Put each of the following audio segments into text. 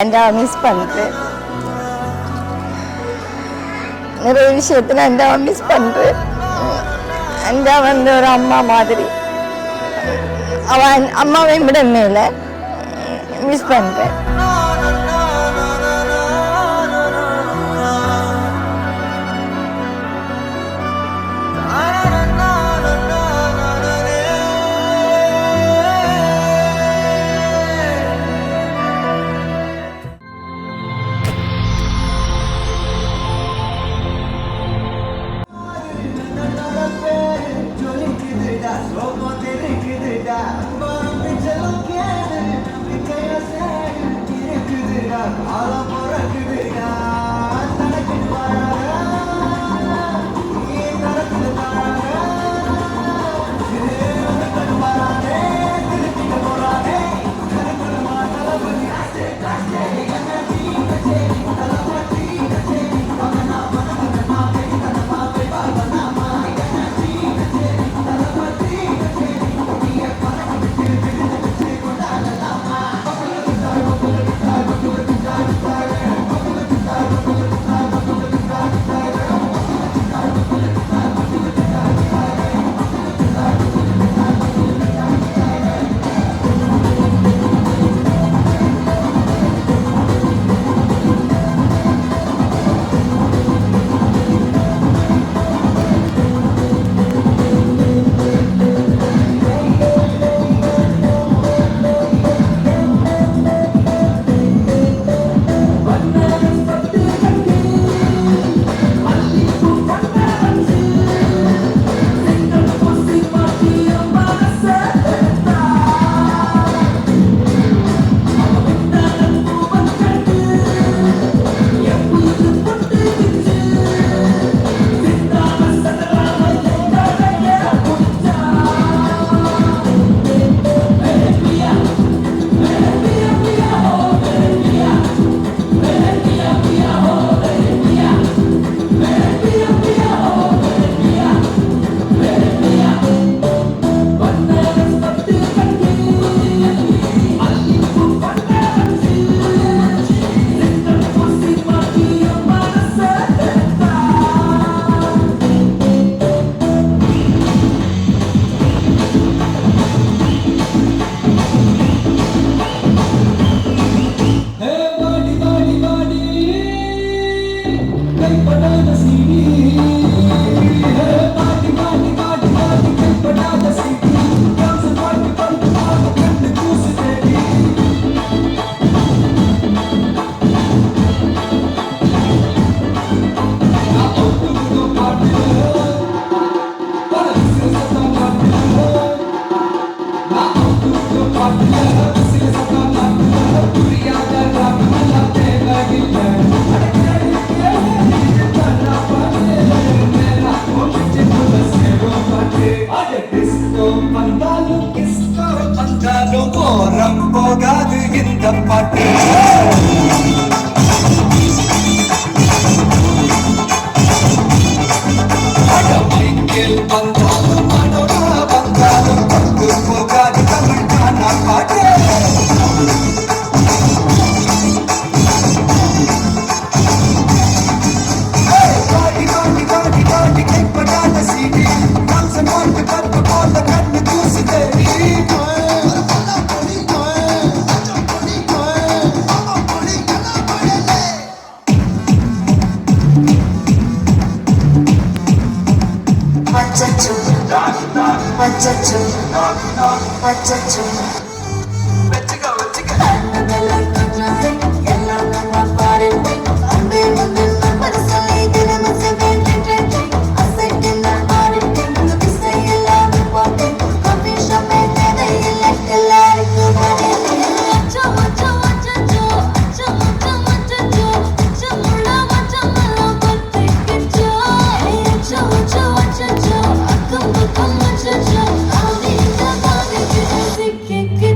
Miss பண்றேன். நிறைய விஷயத்துல மிஸ் பண்றேன். வந்து ஒரு அம்மா மாதிரி அவன் அம்மாவை விட மேல மிஸ் பண்றேன். போகாது இந்த பாட்டு வந்தாலும் மனோரா வந்தாலும் பங்கு போகாது தமிழ் காணா பாட்டு பாடி பாடி பாடி பாடி கைப்படாத சீடி கம்சன் வாட்டு பத்து போல கண்ணு தூசி தேடி I'll be the one that you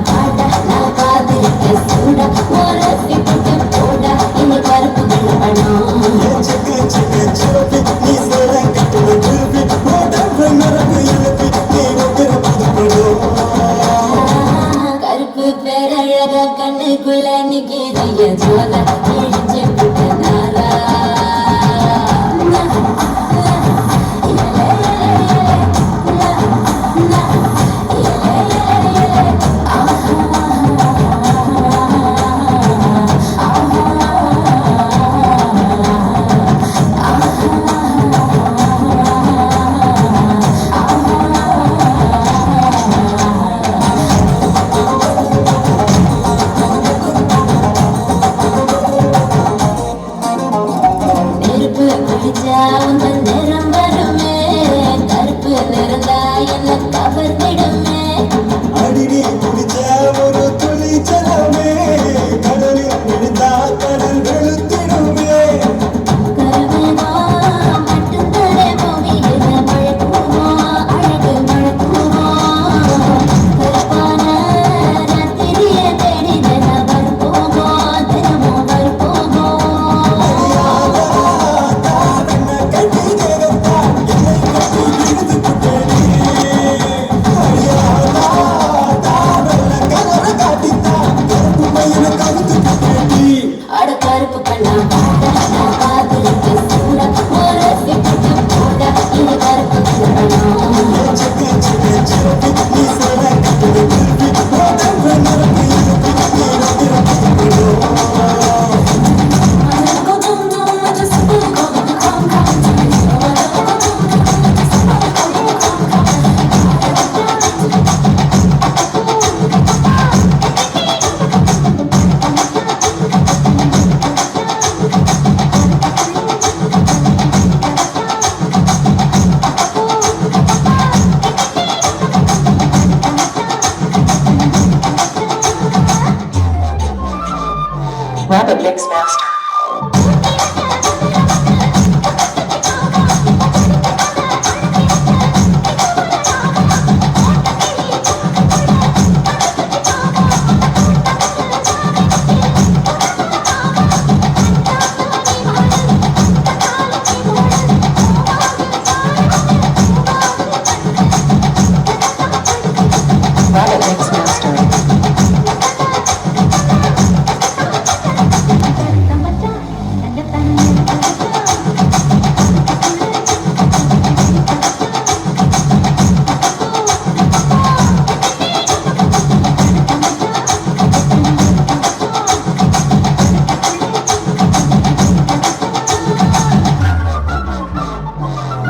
பாட நான் காதிருக்க சூட மோரசி போட்டு போட இனி கருப்பு வெள்ள பணம் சிக்க சிக்க சிறப்பு நீ சேர கட்டுன திருப்பி உடம்பு நரம்பு இழுப்பு நீ ஒவ்வொரு புதுப்படும் கருப்பு பேரழக கண்ணுக்குள்ள நிக்கிறிய ஜோல இழிஞ்சு புட்டனாரா நெருப்பு குளிச்சா உந்தன் நிறம் வருமே கருப்பு நிறந்தா என்ன கவர்ந்திடுமே அடினி குடிச்ச ஒரு துளி ஜலமே கடலில் விழுந்தா கடல் வெளுத்திடுமே கருவேவா மட்டும் தரே பூமியில மழைக்குமோ அழகு மழைக்குமோ கருப்பான ராத்திரியை தேடி தினம் வருப்போமோ தினமும் வருப்போமோ கட்டி கேகத்தா என்னை கட்டி இழுத்து புட்டேனே அடியாதா தாவல்ல கலர காட்டித்தா கருப்பு மயில கவுத்து புட்டேனே அட கருப்பு கண்ணா பாட நான் காதிருக்க சூட மோரசி போட்டு போட இனி கருப்பு வெள்ளப்பணம் சிக்க சிக்க சிறப்பு நீ சேர கட்டுன திருப்பி உடம்பு நரம்பு இழுப்பு நீ ஒவ்வொரு புதுப்படும் Rabbit Mix Master. Rabbit Mix Master.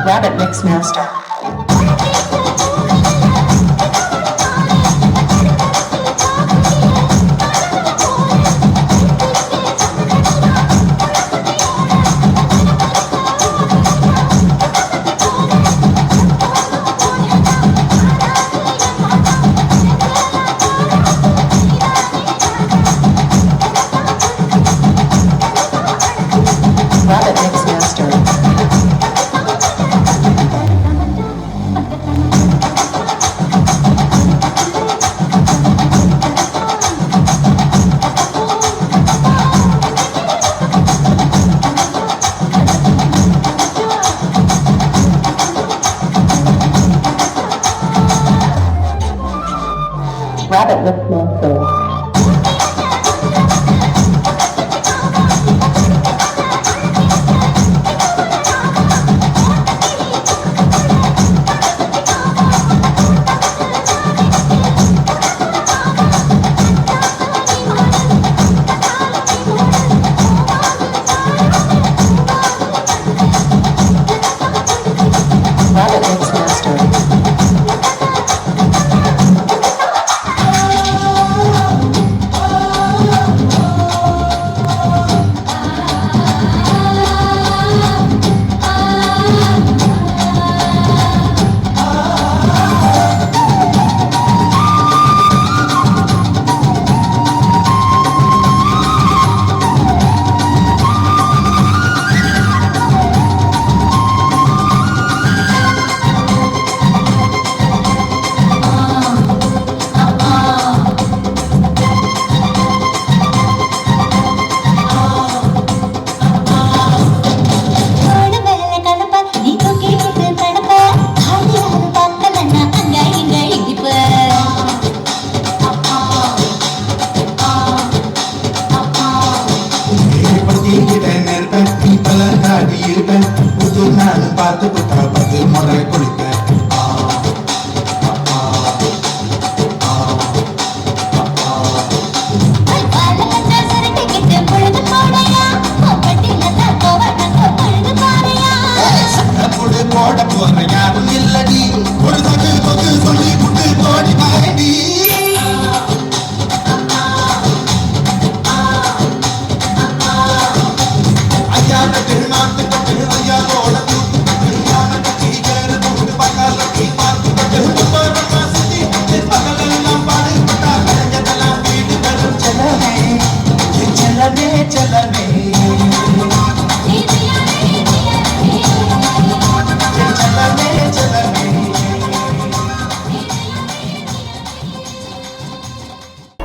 Rabbit Mix Master. Rabbit Mix Master. Rabbit Mix Master. Rabbit Mix Master.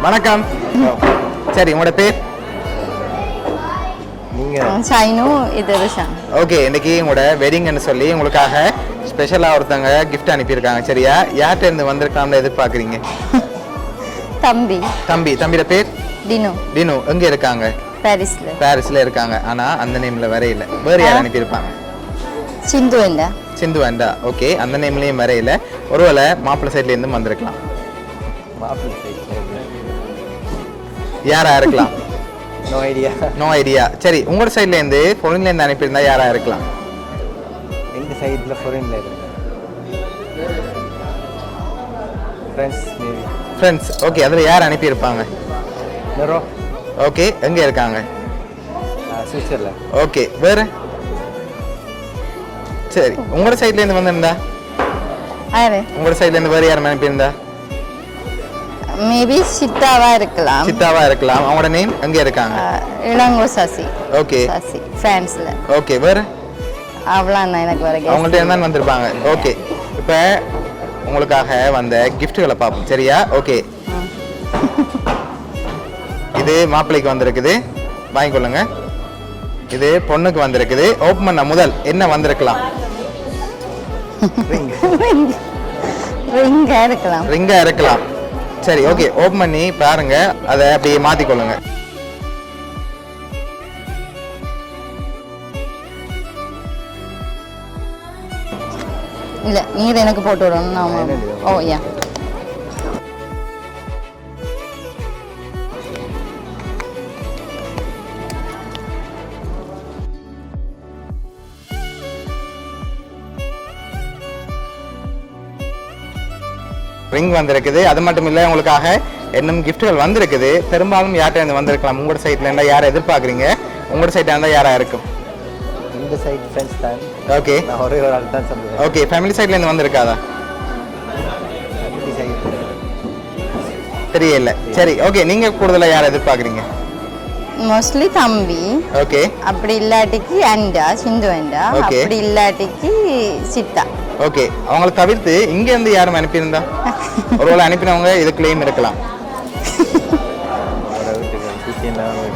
வணக்கம். சரி, உங்களோட பேர்? ஷைனு, இது ருஷான். ஓகே, இன்னைக்கு உங்களோட வெட்டிங்னு சொல்லி உங்களுக்காக ஸ்பெஷலாக ஒருத்தவங்க கிஃப்ட் அனுப்பியிருக்காங்க. சரியா, யார்கிட்ட இருந்து வந்திருக்கான்னு எதிர்பார்க்குறீங்க? தம்பி. தம்பியோட பேர்? டினு. டினு எங்கே இருக்காங்க? பாரிஸ்ல இருக்காங்க. ஆனால் அந்த நேமில் வரையில. வேறு யார் அனுப்பியிருப்பாங்க? சிந்து வேண்டா. ஓகே, அந்த நேம்லேயும் வரையில. ஒருவேளை மாப்பிள்ளை சைட்லேருந்து வந்திருக்கலாம். யாரா இருக்கலாம்? No idea. சரி, உங்களோட சைட்ல இருந்து ஃபாரின்ல இருந்து அனுப்பியிருந்தா யாரா இருக்கலாம்? எங்க சைடுல ஃபாரின்ல இருக்கு. ஃப்ரெண்ட்ஸ். ஓகே, அதுல யார் அனுப்பி இருப்பாங்க? ஓகே, எங்க இருக்காங்க? சுவிட்சர்லாந்து. ஓகே, வேற? சரி, உங்களோட சைட்ல இருந்து வந்திருந்தா? உங்களோட சைட்ல இருந்து வேற யார் அனுப்பியிருந்தா? மேபி சித்தாவா இருக்கலாம். அவங்களோட நேம் எங்க இருக்காங்க? இளங்கோ சசி. ஓகே, சசி பிரான்ஸ்ல. ஓகே, வேற? அவ்வளவுதான் எனக்கு வர. அவங்கள்ட்ட இருந்தா வந்திருப்பாங்க. ஓகே, இப்போ உங்களுக்காக வந்த கிஃப்ட்களை பார்ப்போம். சரியா? ஓகே, இது மாப்பிள்ளைக்கு வந்திருக்குது, வாங்கிக்கொள்ளுங்க. இது பொண்ணுக்கு வந்திருக்குது. ஓப்பன் பண்ண முதல் என்ன வந்திருக்கலாம்? ரிங்கா இருக்கலாம். சரி, ஓகே, ஓப்பன் பண்ணி பாருங்க, அதை அப்படியே மாத்திக்கொள்ளுங்க. இல்ல, நீங்க எனக்கு போட்டு விடணும். ஓ யா. ரிங் வந்திருக்குது. அது மட்டும் இல்லை, உங்களுக்காக இன்னும் கிஃப்ட்கள் வந்திருக்குது. பெரும்பாலும் யார்கிட்ட இருந்து வந்திருக்கலாம்? உங்களோட சைட்ல இருந்தா யாரை எதிர்பார்க்குறீங்க? உங்களோட சைட்ல இருந்தா யாரா இருக்கும்? இந்த சைடு ஃப்ரெண்ட்ஸ் தான். ஓகே, நான் ஒரே ஒரு ஆள் தான் சொல்லுவேன். ஓகே, ஃபேமிலி சைட்ல இருந்து வந்திருக்காதா? தெரியல. சரி, ஓகே, நீங்க கூடுதலா யாரை எதிர்பார்க்குறீங்க? மோஸ்ட்லி தம்பி. ஓகே, அப்படி இல்லாட்டிக்கு அண்டா, சிந்து அண்டா. Okay. அப்படி இல்லாட்டிக்கு சித்தா. ஓகே, அவங்கள தவிர்த்து இங்க இருந்து யாரும் அனுப்பியிருந்தா? ஒருவேளை அனுப்பினவங்க இதுக்குள்ளேயும் இருக்கலாம்.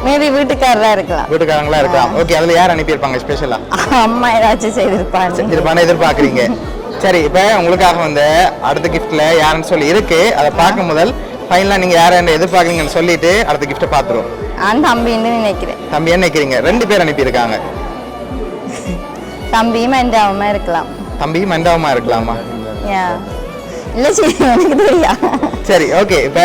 மேபி வீட்டுக்காரரா இருக்கலாம். வீட்டுக்காரங்களா இருக்கலாம். ஓகே, அதுல யார் அனுப்பியிருப்பாங்க ஸ்பெஷலா? அம்மா ஏதாச்சும் செய்திருப்பாங்க. எதிர்பார்க்குறீங்க. சரி, இப்போ உங்களுக்காக வந்து அடுத்த கிஃப்ட்ல யாருன்னு சொல்லி இருக்கு. அதை பார்க்கும் முதல் ஃபைனலாக நீங்க யாரை எதிர்பார்க்குறீங்கன்னு சொல்லிட்டு அடுத்த கிஃப்ட்டை பார்த்துருவோம். நான் தம்பின்னு நினைக்கிறேன். தம்பி என்ன நினைக்கிறீங்க? 2 பேர் அனுப்பியிருக்காங்க. தம்பியும் மண்டாவமா இருக்கலாம். தம்பியும் மண்டாவமா இருக்கலாமா? இல்ல, சரி, எனக்கு தெரியா. சரி, ஓகே, இப்போ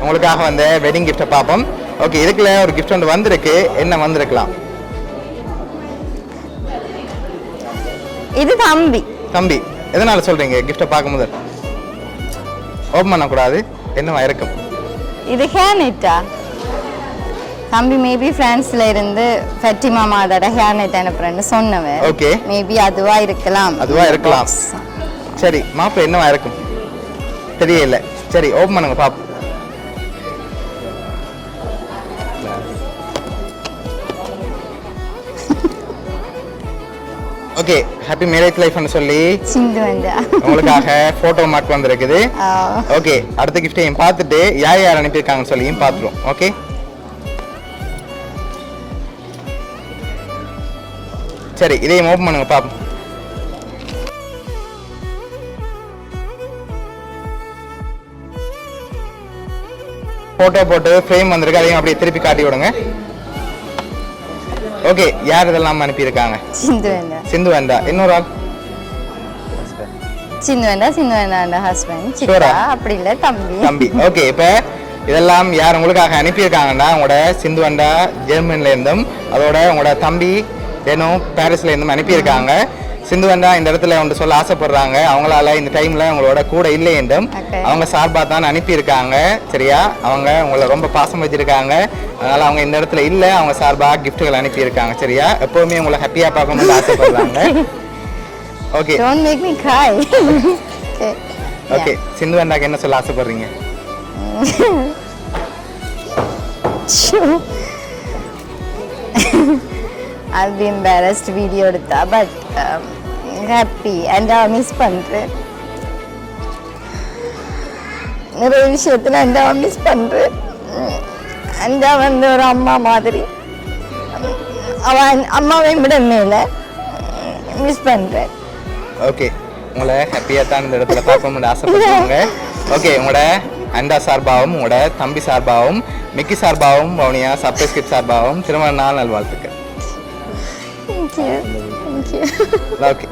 உங்களுக்காக வந்து வெட்டிங் கிஃப்ட்டை பார்ப்போம். ஓகே, இதுக்குள்ள ஒரு கிஃப்ட் ஒன்று வந்திருக்கு. என்ன வந்திருக்கலாம்? இது தம்பி. எதனால சொல்றீங்க? கிஃப்ட்டை பார்க்கும் முதல் ஓப்பன் பண்ணக்கூடாது. என்னவா இருக்கும்? இது ஹேர்நெட்டா? தம்பி மேபி பிரான்ஸ்ல இருந்து ஃபட்டிமா மாதோட ஹேர்நெட் அனுப்புறேன்னு சொன்னவர். ஓகே, மேபி அதுவா இருக்கலாம். சரி, மாப்பிள்ளை என்னவா இருக்கும்? தெரியல. சரி, ஓப்பன் பண்ணுங்க பாப்போம். ஓகே, ஹாப்பி மேரேஜ் லைஃப்னு சொல்லி சிந்து வந்தா உங்களுக்காக போட்டோ மார்க் வந்திருக்குது. ஓகே, அடுத்த கிஃப்டையும் பார்த்துட்டு யார் அனுப்பியிருக்காங்கன்னு சொல்லியும் பார்த்துருவோம். ஓகே, சரி, இதையும் ஓப்பன் பண்ணுங்க பாப்போம். போட்டோ போட்டு ஃப்ரேம் வந்திருக்கு. அதையும் அப்படியே திருப்பி காட்டி விடுங்க. ஓகே, யார் இதெல்லாம் அனுப்பியிருக்காங்க? சிந்து வேண்டா. இன்னொரு ஆள்? சிந்து வேண்டா ஹஸ்பண்ட். சித்தா அப்படி இல்ல, தம்பி. ஓகே, இப்போ இதெல்லாம் யார் உங்களுக்காக அனுப்பியிருக்காங்கன்னா உங்களோட சிந்து வேண்டா ஜெர்மனில இருந்தும், அதோட உங்களோட தம்பி டெனோ பாரிஸ்ல இருந்தும் அனுப்பியிருக்காங்க. சிந்து வேண்டா இந்த இடத்துல ஒன்று சொல்ல ஆசைப்படுறாங்க. அவங்களால இந்த டைம்ல உங்களோட கூட இல்லை என்றும் அவங்க சார்பாக தான் அனுப்பியிருக்காங்க. சரியா? அவங்க உங்களை ரொம்ப பாசம் வச்சிருக்காங்க. அதனால அவங்க இந்த இடத்துல இல்லை, அவங்க சார்பாக கிஃப்ட்டுகள் அனுப்பியிருக்காங்க. சரியா? எப்பவுமே உங்களை ஹாப்பியா பார்க்கணும்னு ஆசைப்படுறாங்க. Okay, don't make me cry. Okay, Sindhu வேண்டாக்கு என்ன சொல்ல ஆசைப்படுறீங்க? I'll be embarrassed வீடியோ எடுத்தா, பட் ஹாப்பி அண்ட் மிஸ் பண்றேன். நிறைய விஷயத்தில் அண்டாவை மிஸ் பண்ணுறேன். அண்டா வந்து ஒரு அம்மா மாதிரி, அவன் அம்மாவை விட மேலே மிஸ் பண்ணுறேன். ஓகே, உங்களை ஹாப்பியாக தான் இந்த இடத்துல பார்க்கணும்னு ஆசைப்படுறாங்க. ஓகே, உங்களோட அண்டா சார்பாகவும் உங்களோட தம்பி சார்பாகவும் மிக்கி சார்பாகவும் வவுனியா சர்ப்ரைஸ் கிட் சார்பாகவும் திருமண நாள் நல்வாழ்த்துக்கள். தேங்க்யூ. ஓகே.